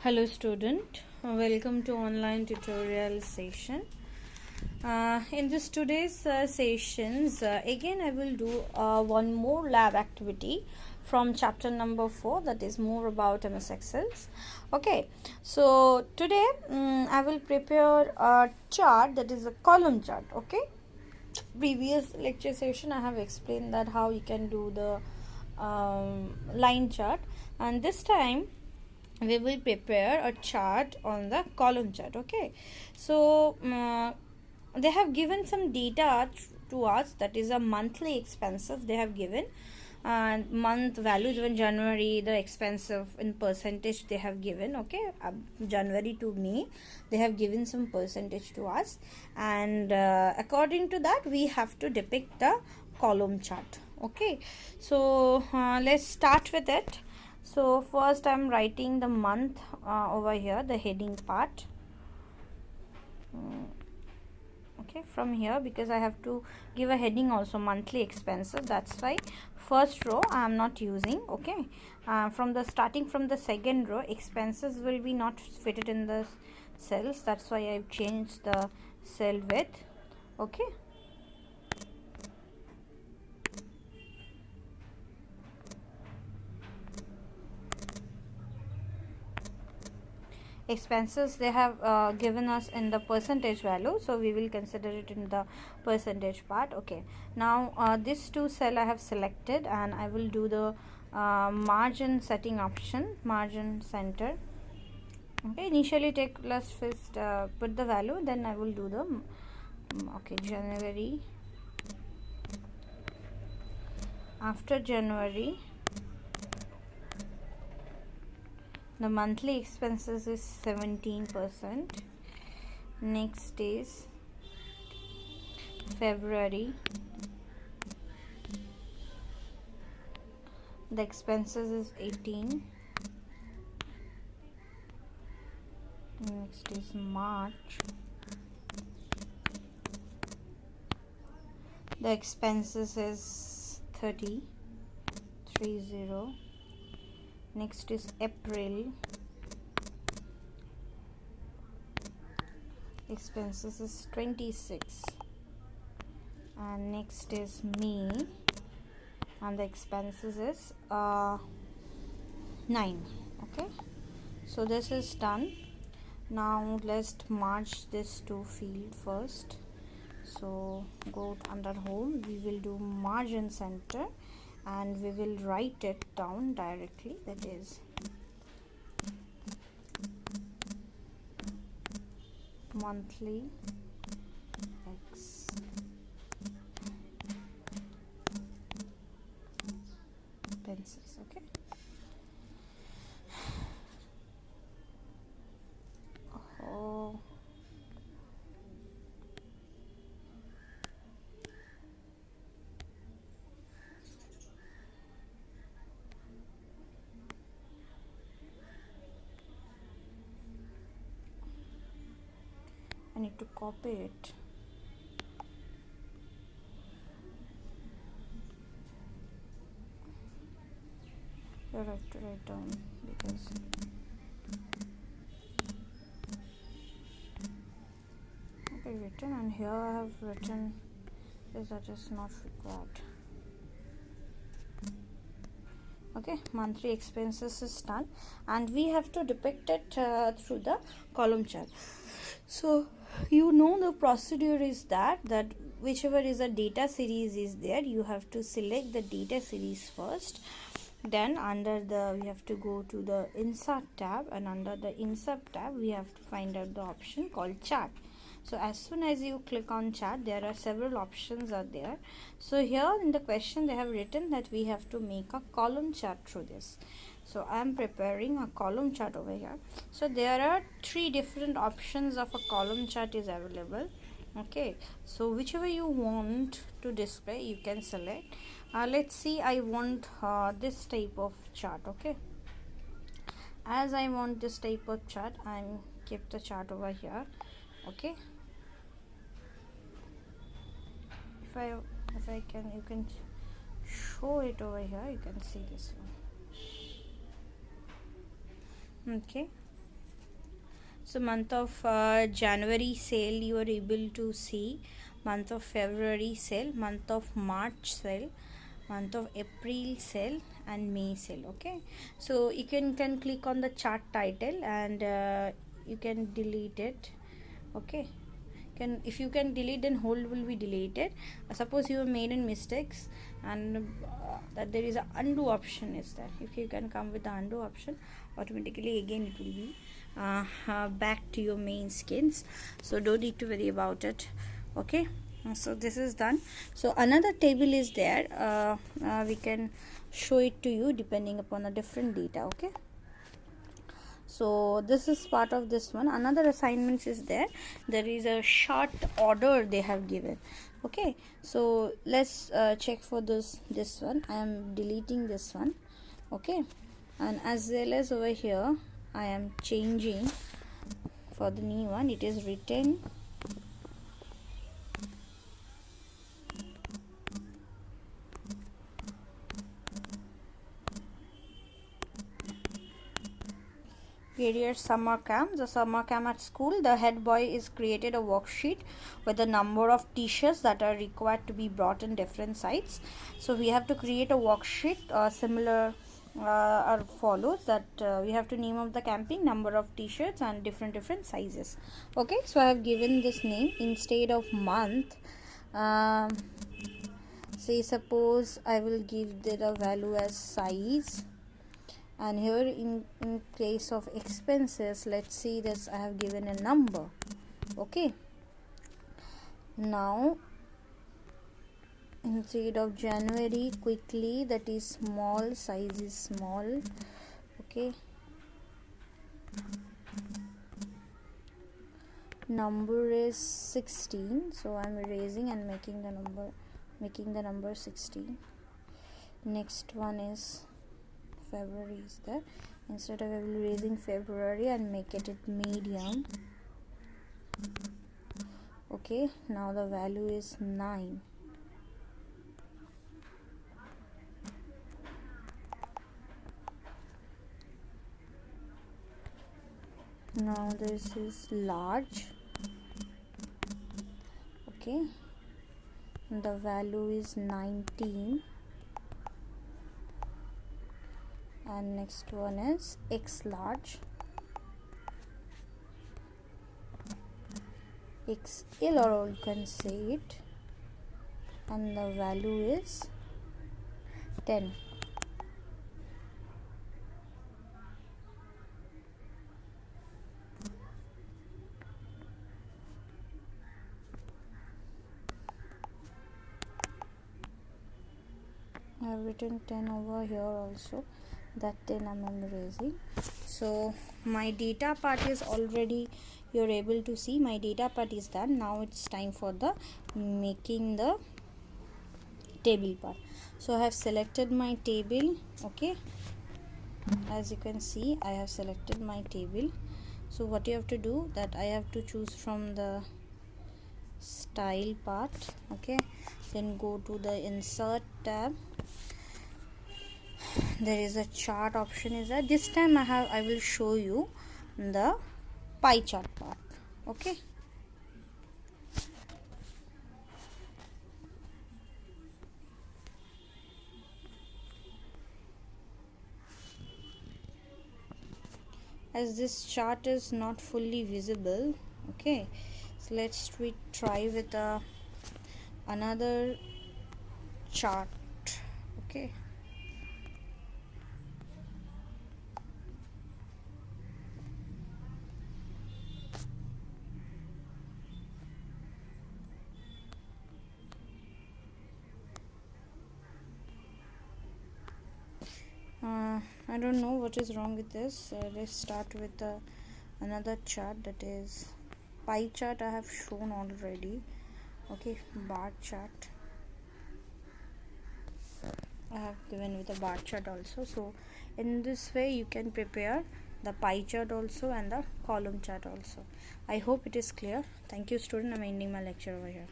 Hello student, welcome to online tutorial session. In this today's sessions, again I will do one more lab activity from chapter number 4, that is more about MS Excels. Okay, so today I will prepare a chart, that is a column chart. Okay, previous lecture session I have explained that how you can do the line chart, and this time we will prepare a chart on the column chart. Okay, so they have given some data to us, that is a monthly expenses they have given, and month values in January, the expensive in percentage they have given. Okay, January to May they have given some percentage to us, and according to that we have to depict the column chart. Okay, so let's start with it. So first I'm writing the month over here, the heading part. Okay, from here, because I have to give a heading also, monthly expenses, that's why first row I am not using. Okay, from the starting from the second row, expenses will be not fitted in the cells, that's why I've changed the cell width. Okay, expenses they have given us in the percentage value, so we will consider it in the percentage part. Okay, now this two cell I have selected, and I will do the margin setting option, margin center. Okay, initially take let's first put the value, then I will do the okay, January. After January, the monthly expenses is 17%. Next is February, the expenses is 18. Next is March, the expenses is 30. Next is April, expenses is 26, and next is May, and the expenses is 9. Okay, so this is done. Now let's merge this two field first. So go under home, we will do margin center, and we will write it down directly, that is monthly expenses. Okay, oh, I need to copy it. You have to write down, because okay, written, and here I have written is that is not required. Okay, monthly expenses is done, and we have to depict it through the column chart. So you know the procedure is that whichever is a data series is there, you have to select the data series first, then under the we have to go to the insert tab, and under the insert tab we have to find out the option called chart. So as soon as you click on chart, there are several options are there. So here in the question they have written that we have to make a column chart through this. So I am preparing a column chart over here. So there are 3 different options of a column chart is available. Okay, so whichever you want to display, you can select. Let's see, I want this type of chart. Okay, as I want this type of chart, I'm keep the chart over here. Okay, if I can, you can show it over here, you can see this one. Okay, So month of January sale you are able to see, month of February sale, month of March sale, month of April sale, and May sale. Okay, so you can click on the chart title and you can delete it. Okay, if you can delete, then whole will be deleted. Suppose you have made in mistakes, and that there is a undo option is there. If you can come with the undo option, automatically again it will be back to your main skins, so don't need to worry about it. Okay, so this is done. So another table is there, we can show it to you depending upon the different data. Okay, so this is part of this one. Another assignments is there. There is a short order they have given. Okay, so let's check for this one. I am deleting this one. Okay, and as well as over here I am changing for the new one. It is written period summer camp. The summer camp at school, the head boy is created a worksheet with the number of t-shirts that are required to be brought in different sites. So we have to create a worksheet similar or follows that we have to name of the camping, number of t-shirts, and different sizes. Okay, so I have given this name instead of month. Say suppose I will give the value as size, and here in case of expenses, let's see this, I have given a number. Okay, now instead of January, quickly, that is small, size is small. Okay, number is 16, so I'm erasing and making the number 16. Next one is February is there. Instead of erasing February and make it medium. Okay, now the value is 9. Now this is large. Okay, the value is 19. And next one is X large, XL, or you can say it, and the value is 10. I have written 10 over here also. That 10 I'm erasing. So my data part is already, you're able to see my data part is done. Now it's time for the making the table part. So I have selected my table. Okay, as you can see I have selected my table. So what you have to do, that I have to choose from the style part. Okay, then go to the insert tab. There is a chart option is there. This time I will show you the pie chart part. Okay, as this chart is not fully visible. Okay, so let's try with another chart. Okay, I don't know what is wrong with this. Let's start with another chart, that is pie chart. I have shown already. Okay, bar chart I have given with a bar chart also. So in this way you can prepare the pie chart also and the column chart also. I hope it is clear. Thank you student. I'm ending my lecture over here.